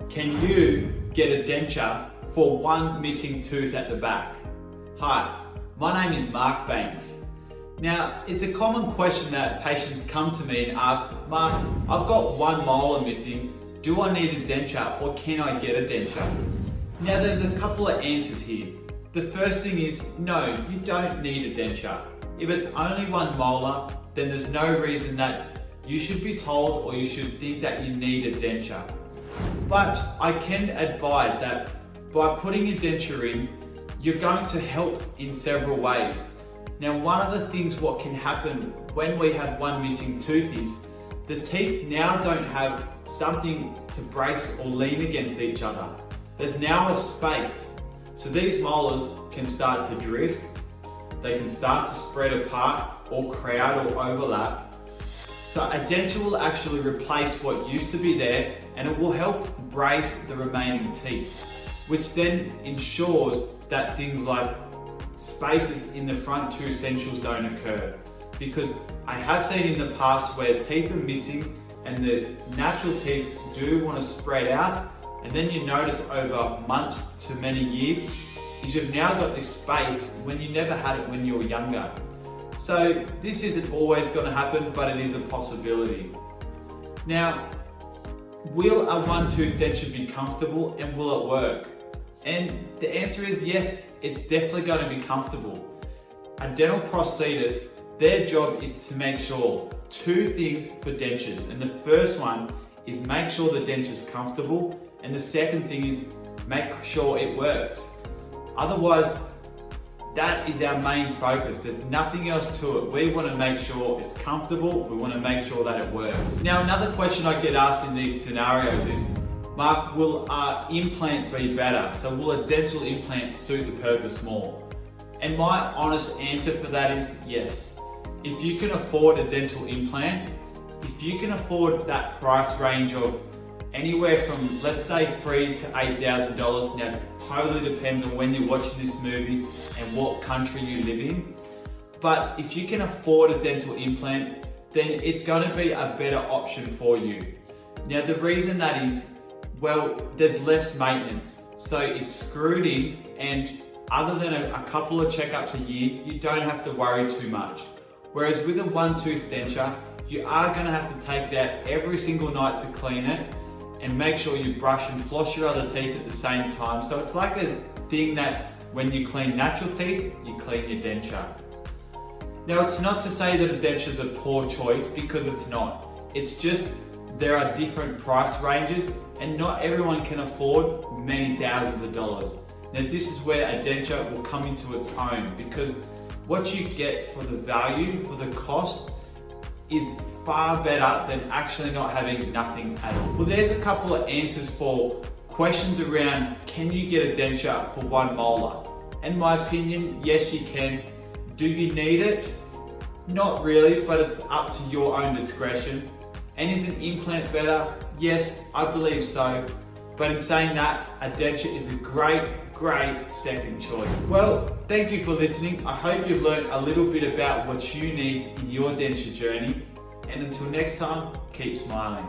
Can you get a denture for one missing tooth at the back? Hi, my name is Mark Banks. Now, it's a common question that patients come to me and ask, Mark, I've got one molar missing. Do I need a denture or can I get a denture? Now, there's a couple of answers here. The first thing is, no, you don't need a denture. If it's only one molar, then there's no reason that you should be told or you should think that you need a denture. But I can advise that by putting a denture in, you're going to help in several ways. Now, one of the things what can happen when we have one missing tooth is the teeth now don't have something to brace or lean against each other. There's now a space. So these molars can start to drift, they can start to spread apart or crowd or overlap. So a denture will actually replace what used to be there and it will help brace the remaining teeth, which then ensures that things like spaces in the front tooth essentials don't occur. Because I have seen in the past where teeth are missing and the natural teeth do want to spread out, and then you notice over months to many years is you've now got this space when you never had it when you were younger. So this isn't always going to happen, but it is a possibility. Now, will a one-tooth denture be comfortable and will it work? And the answer is yes, it's definitely going to be comfortable. A dental prosthetist, their job is to make sure two things for dentures. And the first one is make sure the denture is comfortable. And the second thing is make sure it works. Otherwise, that is our main focus. There's nothing else to it. We want to make sure it's comfortable. We want to make sure that it works. Now, another question I get asked in these scenarios is, Mark, will our implant be better? So will a dental implant suit the purpose more? And my honest answer for that is yes. If you can afford a dental implant, if you can afford that price range of anywhere from, let's say, $3,000 to $8,000, now totally depends on when you're watching this movie and what country you live in. But if you can afford a dental implant, then it's going to be a better option for you. Now, the reason that is, well, there's less maintenance. So it's screwed in, and other than a couple of checkups a year, you don't have to worry too much. Whereas with a one-tooth denture, you are going to have to take it out every single night to clean it and make sure you brush and floss your other teeth at the same time. So it's like a thing that when you clean natural teeth, you clean your denture. Now, it's not to say that a denture is a poor choice, because it's not. It's just there are different price ranges and not everyone can afford many thousands of dollars. Now, this is where a denture will come into its own, because what you get for the value, for the cost, is far better than actually not having nothing at all. Well, there's a couple of answers for questions around, can you get a denture for one molar? In my opinion, yes, you can. Do you need it? Not really, but it's up to your own discretion. And is an implant better? Yes, I believe so. But in saying that, a denture is a great second choice. Well, thank you for listening. I hope you've learned a little bit about what you need in your denture journey. And until next time, keep smiling.